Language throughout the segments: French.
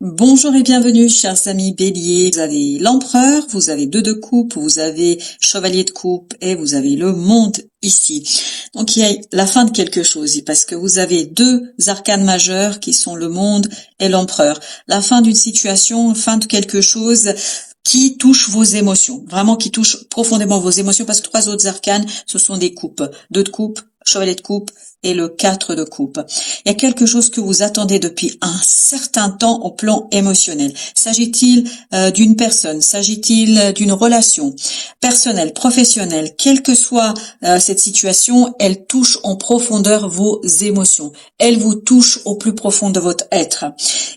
Bonjour et bienvenue, chers amis béliers. Vous avez l'empereur, vous avez deux de coupe, vous avez chevalier de coupe et vous avez le monde ici. Donc il y a la fin de quelque chose parce que vous avez deux arcanes majeurs qui sont le monde et l'empereur. La fin d'une situation, fin de quelque chose qui touche vos émotions, vraiment qui touche profondément vos émotions parce que trois autres arcanes, ce sont des coupes. Deux de coupe, chevalier de coupe et le 4 de coupe. Il y a quelque chose que vous attendez depuis un certain temps au plan émotionnel. S'agit-il d'une personne? S'agit-il d'une relation personnelle, professionnelle? Quelle que soit cette situation, elle touche en profondeur vos émotions. Elle vous touche au plus profond de votre être.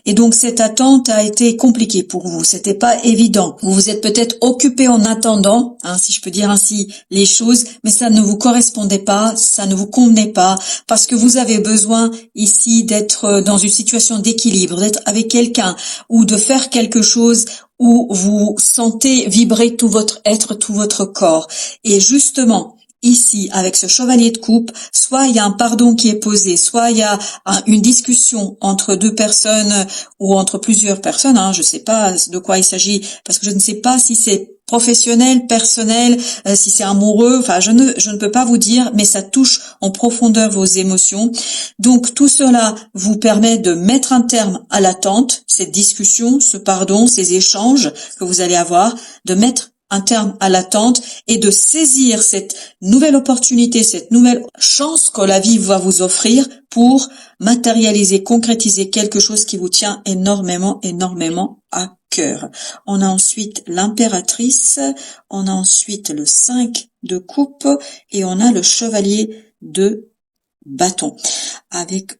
Et donc cette attente a été compliquée pour vous. C'était pas évident. Vous vous êtes peut-être occupé en attendant, si je peux dire ainsi, les choses, mais ça ne vous correspondait pas, ça ne vous convenait pas, parce que vous avez besoin ici d'être dans une situation d'équilibre, d'être avec quelqu'un ou de faire quelque chose où vous sentez vibrer tout votre être, tout votre corps. Et justement, ici, avec ce chevalier de coupe, soit il y a un pardon qui est posé, soit il y a une discussion entre deux personnes ou entre plusieurs personnes, je ne sais pas de quoi il s'agit, parce que je ne sais pas si c'est professionnel, personnel, si c'est amoureux, je ne peux pas vous dire, mais ça touche en profondeur vos émotions. Donc tout cela vous permet de mettre un terme à l'attente, cette discussion, ce pardon, ces échanges que vous allez avoir, de mettre un terme à l'attente et de saisir cette nouvelle opportunité, cette nouvelle chance que la vie va vous offrir pour matérialiser, concrétiser quelque chose qui vous tient énormément, énormément à cœur. On a ensuite l'impératrice, on a ensuite le 5 de coupe et on a le chevalier de bâton avec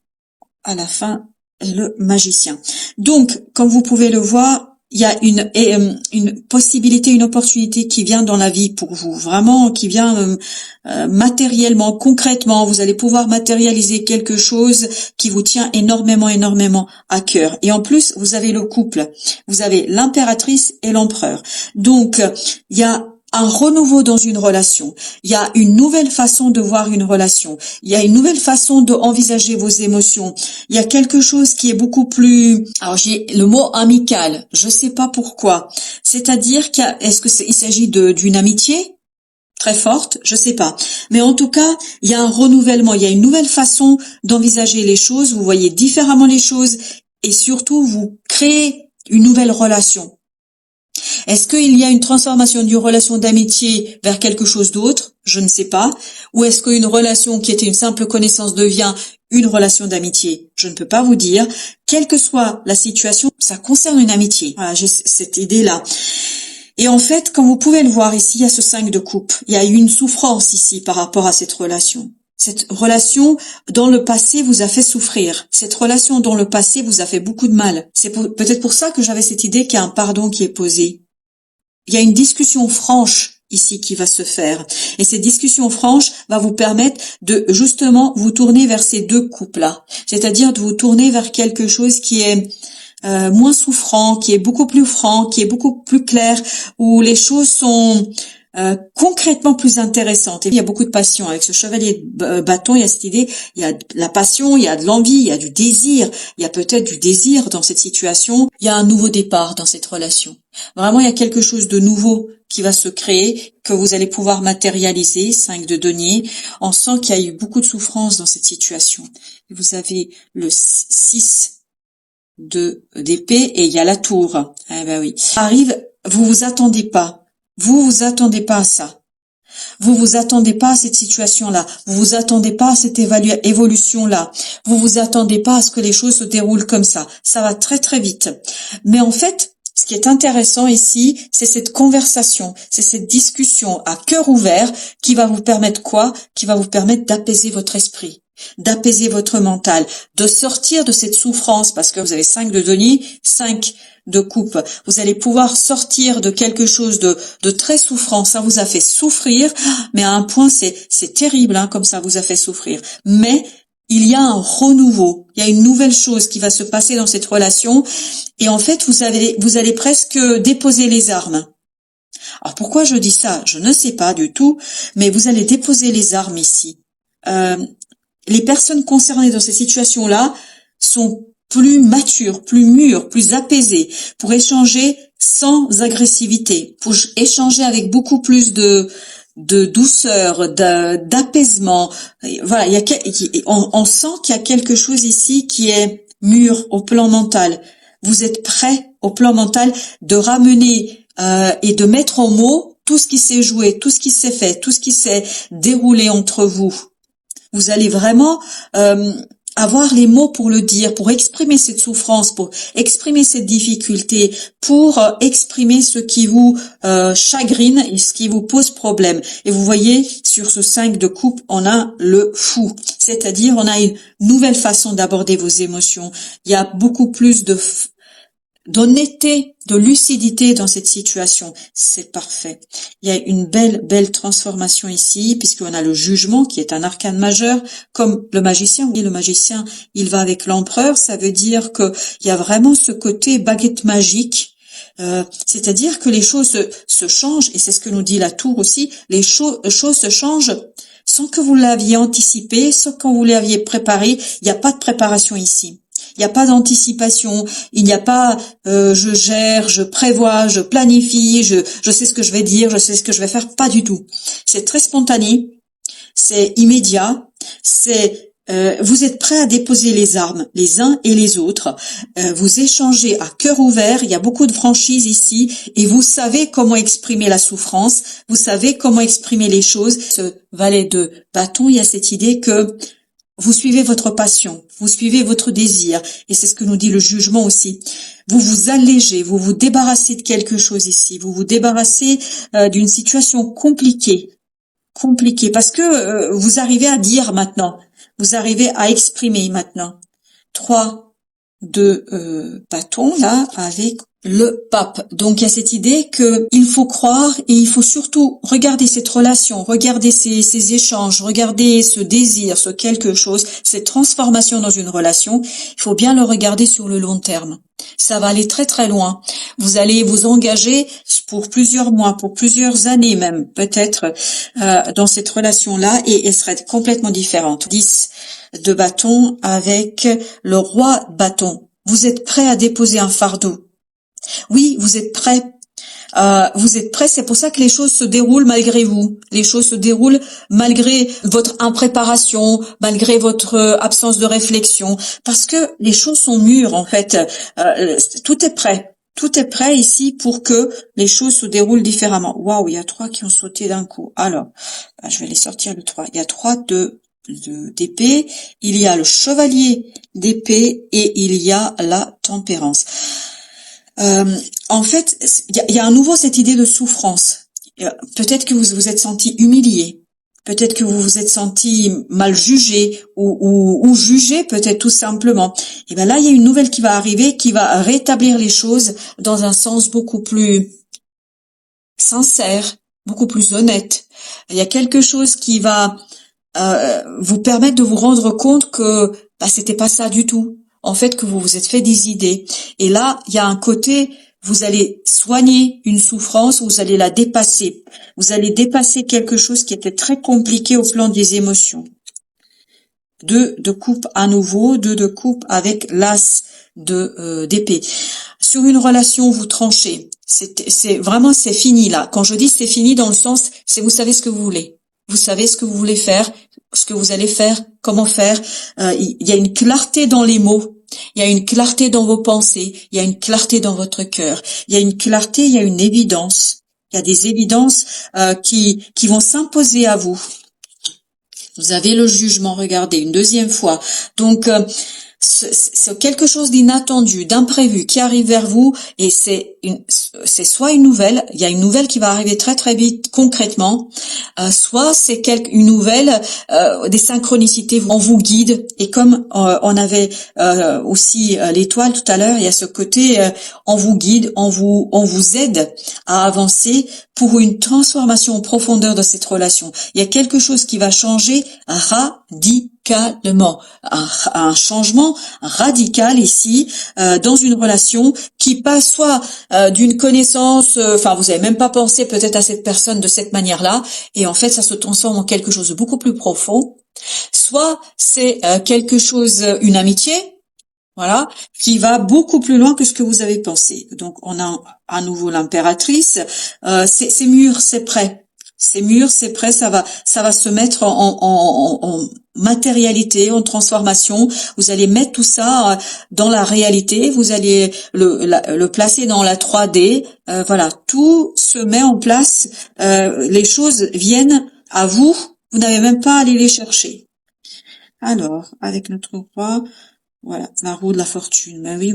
à la fin le magicien. Donc, comme vous pouvez le voir, il y a une possibilité, une opportunité qui vient dans la vie pour vous, vraiment qui vient matériellement, concrètement. Vous allez pouvoir matérialiser quelque chose qui vous tient énormément, énormément à cœur. Et en plus, vous avez le couple, vous avez l'impératrice et l'empereur. Donc, il y a un renouveau dans une relation. Il y a une nouvelle façon de voir une relation. Il y a une nouvelle façon d'envisager vos émotions. Il y a quelque chose qui est beaucoup plus, alors j'ai le mot amical. Je sais pas pourquoi. C'est-à-dire est-ce que il s'agit d'une amitié très forte? Je sais pas. Mais en tout cas, il y a un renouvellement. Il y a une nouvelle façon d'envisager les choses. Vous voyez différemment les choses et surtout vous créez une nouvelle relation. Est-ce qu'il y a une transformation d'une relation d'amitié vers quelque chose d'autre? Je ne sais pas. Ou est-ce qu'une relation qui était une simple connaissance devient une relation d'amitié? Je ne peux pas vous dire. Quelle que soit la situation, ça concerne une amitié. Voilà, j'ai cette idée-là. Et en fait, comme vous pouvez le voir ici, il y a ce 5 de coupe. Il y a eu une souffrance ici par rapport à cette relation. Cette relation dans le passé vous a fait souffrir. Cette relation dans le passé vous a fait beaucoup de mal. C'est peut-être pour ça que j'avais cette idée qu'il y a un pardon qui est posé. Il y a une discussion franche ici qui va se faire. Et cette discussion franche va vous permettre de justement vous tourner vers ces deux couples-là. C'est-à-dire de vous tourner vers quelque chose qui est moins souffrant, qui est beaucoup plus franc, qui est beaucoup plus clair, où les choses sont concrètement plus intéressantes. Et il y a beaucoup de passion. Avec ce chevalier de bâton, il y a cette idée, il y a de la passion, il y a de l'envie, il y a du désir. Il y a peut-être du désir dans cette situation. Il y a un nouveau départ dans cette relation. Vraiment, il y a quelque chose de nouveau qui va se créer, que vous allez pouvoir matérialiser. 5 de denier. On sent qu'il y a eu beaucoup de souffrance dans cette situation. Vous avez le 6 d'épée et il y a la tour. Eh ben oui. Ça arrive, vous vous attendez pas. Vous vous attendez pas à ça. Vous vous attendez pas à cette situation-là. Vous vous attendez pas à cette évolution-là. Vous vous attendez pas à ce que les choses se déroulent comme ça. Ça va très très vite. Mais en fait, ce qui est intéressant ici, c'est cette conversation, c'est cette discussion à cœur ouvert qui va vous permettre quoi? Qui va vous permettre d'apaiser votre esprit, d'apaiser votre mental, de sortir de cette souffrance parce que vous avez 5 de denier, 5 de coupe. Vous allez pouvoir sortir de quelque chose de très souffrant. Ça vous a fait souffrir, mais à un point c'est terrible, comme ça vous a fait souffrir. Mais il y a un renouveau, il y a une nouvelle chose qui va se passer dans cette relation. Et en fait, vous allez presque déposer les armes. Alors pourquoi je dis ça? Je ne sais pas du tout, mais vous allez déposer les armes ici. Les personnes concernées dans ces situations-là sont plus mature, plus mûre, plus apaisée, pour échanger sans agressivité, pour échanger avec beaucoup plus de douceur, d'apaisement. Voilà, on sent qu'il y a quelque chose ici qui est mûr au plan mental. Vous êtes prêt au plan mental de ramener et de mettre en mots tout ce qui s'est joué, tout ce qui s'est fait, tout ce qui s'est déroulé entre vous. Vous allez vraiment avoir les mots pour le dire, pour exprimer cette souffrance, pour exprimer cette difficulté, pour exprimer ce qui vous chagrine et ce qui vous pose problème. Et vous voyez, sur ce 5 de coupe, on a le fou. C'est-à-dire, on a une nouvelle façon d'aborder vos émotions. Il y a beaucoup plus d'honnêteté, de lucidité dans cette situation. C'est parfait. Il y a une belle transformation ici, puisqu'on a le jugement qui est un arcane majeur, comme le magicien. Oui, le magicien, il va avec l'empereur. Ça veut dire que il y a vraiment ce côté baguette magique. C'est-à-dire que les choses se changent, et c'est ce que nous dit la tour aussi, les choses se changent sans que vous l'aviez anticipé, sans que vous l'aviez préparé. Il n'y a pas de préparation ici. Il n'y a pas d'anticipation, il n'y a pas je gère, je prévois, je planifie, je sais ce que je vais dire, je sais ce que je vais faire, pas du tout. C'est très spontané, c'est immédiat, vous êtes prêts à déposer les armes les uns et les autres, vous échangez à cœur ouvert, il y a beaucoup de franchise ici et vous savez comment exprimer la souffrance, vous savez comment exprimer les choses. Ce valet de bâton, il y a cette idée que vous suivez votre passion, vous suivez votre désir, et c'est ce que nous dit le jugement aussi. Vous vous allégez, vous vous débarrassez de quelque chose ici, vous vous débarrassez d'une situation compliquée, parce que vous arrivez à dire maintenant, vous arrivez à exprimer maintenant. 3 de bâton là avec le pape. Donc il y a cette idée que il faut croire et il faut surtout regarder cette relation, regarder ces échanges, regarder ce désir, ce quelque chose, cette transformation dans une relation. Il faut bien le regarder sur le long terme. Ça va aller très très loin. Vous allez vous engager pour plusieurs mois, pour plusieurs années même, peut-être, dans cette relation-là, et elle serait complètement différente. 10 de bâton avec le roi de bâton. Vous êtes prêt à déposer un fardeau. Oui, vous êtes prêt. C'est pour ça que les choses se déroulent malgré vous. Les choses se déroulent malgré votre impréparation, malgré votre absence de réflexion, parce que les choses sont mûres en fait. Tout est prêt. Tout est prêt ici pour que les choses se déroulent différemment. Waouh, il y a 3 qui ont sauté d'un coup. Alors, je vais les sortir le 3. Il y a 3 d'épée, il y a le chevalier d'épée et il y a la tempérance. En fait, il y a à nouveau cette idée de souffrance. Peut-être que vous vous êtes senti humilié, peut-être que vous vous êtes senti mal jugé ou jugé peut-être tout simplement. Et ben là, il y a une nouvelle qui va arriver, qui va rétablir les choses dans un sens beaucoup plus sincère, beaucoup plus honnête. Il y a quelque chose qui va vous permettre de vous rendre compte que c'était pas ça du tout. En fait, que vous vous êtes fait des idées. Et là, il y a un côté, vous allez soigner une souffrance, vous allez la dépasser. Vous allez dépasser quelque chose qui était très compliqué au plan des émotions. 2 de coupe à nouveau, 2 de coupe avec l'as d'épée. Sur une relation, vous tranchez. C'est vraiment, c'est fini là. Quand je dis c'est fini dans le sens, c'est vous savez ce que vous voulez. Vous savez ce que vous voulez faire, ce que vous allez faire, comment faire. Il y a une clarté dans les mots, il y a une clarté dans vos pensées, il y a une clarté dans votre cœur. Il y a une clarté, il y a une évidence. Il y a des évidences qui vont s'imposer à vous. Vous avez le jugement, regardez, une deuxième fois. Donc, c'est quelque chose d'inattendu, d'imprévu qui arrive vers vous et c'est soit une nouvelle, il y a une nouvelle qui va arriver très très vite concrètement, soit c'est une nouvelle, des synchronicités, on vous guide et comme on avait aussi l'étoile tout à l'heure, il y a ce côté on vous guide, on vous aide à avancer pour une transformation en profondeur de cette relation. Il y a quelque chose qui va changer radicalement, un changement radical ici dans une relation qui passe soit d'une connaissance, vous avez même pas pensé peut-être à cette personne de cette manière-là, et en fait ça se transforme en quelque chose de beaucoup plus profond. Soit c'est quelque chose, une amitié. Voilà, qui va beaucoup plus loin que ce que vous avez pensé. Donc, on a à nouveau l'impératrice. C'est mûr, c'est prêt. C'est mûr, c'est prêt. Ça va se mettre en matérialité, en transformation. Vous allez mettre tout ça dans la réalité. Vous allez le placer dans la 3D. Voilà, tout se met en place. Les choses viennent à vous. Vous n'avez même pas à aller les chercher. Alors, avec notre roi. Voilà, la roue de la fortune. Ben oui,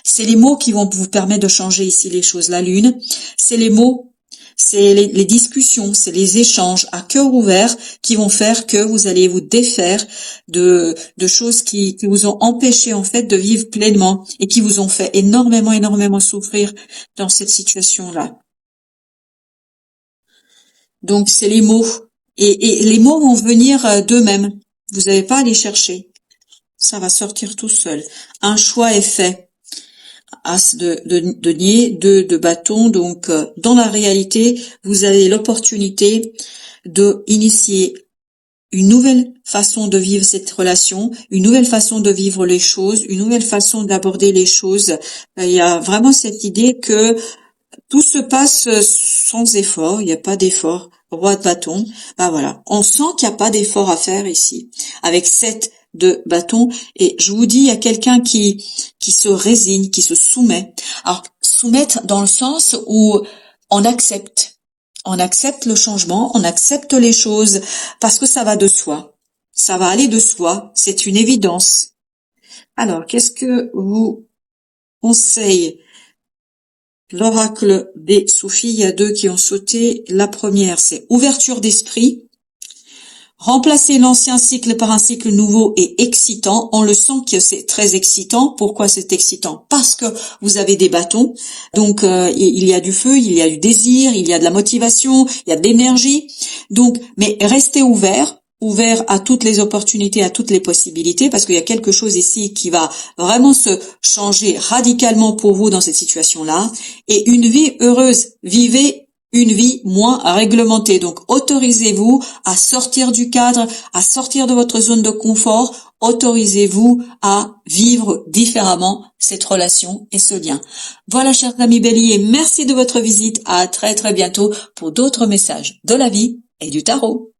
c'est les mots qui vont vous permettre de changer ici les choses. La lune, c'est les mots, c'est les discussions, c'est les échanges à cœur ouvert qui vont faire que vous allez vous défaire de choses qui vous ont empêché en fait de vivre pleinement et qui vous ont fait énormément souffrir dans cette situation-là. Donc c'est les mots et les mots vont venir d'eux-mêmes. Vous n'avez pas à les chercher. Ça va sortir tout seul. Un choix est fait. As de denier, 2 de bâton. Donc, dans la réalité, vous avez l'opportunité de initier une nouvelle façon de vivre cette relation, une nouvelle façon de vivre les choses, une nouvelle façon d'aborder les choses. Il y a vraiment cette idée que tout se passe sans effort. Il n'y a pas d'effort. Roi de bâton. Bah voilà. On sent qu'il n'y a pas d'effort à faire ici. Avec 7 de bâton. Et je vous dis, il y a quelqu'un qui se résigne, qui se soumet. Alors, soumettre dans le sens où on accepte. On accepte le changement, on accepte les choses parce que ça va de soi. Ça va aller de soi. C'est une évidence. Alors, qu'est-ce que vous conseille l'oracle des soufis? Il y a 2 qui ont sauté. La première, c'est ouverture d'esprit. Remplacer l'ancien cycle par un cycle nouveau et excitant. On le sent que c'est très excitant. Pourquoi c'est excitant? Parce que vous avez des bâtons. Donc, il y a du feu, il y a du désir, il y a de la motivation, il y a de l'énergie. Donc, mais restez ouvert à toutes les opportunités, à toutes les possibilités, parce qu'il y a quelque chose ici qui va vraiment se changer radicalement pour vous dans cette situation-là. Et une vie heureuse. Vivez une vie moins réglementée. Donc, autorisez-vous à sortir du cadre, à sortir de votre zone de confort. Autorisez-vous à vivre différemment cette relation et ce lien. Voilà, chers amis béliers, merci de votre visite. À très bientôt pour d'autres messages de la vie et du tarot.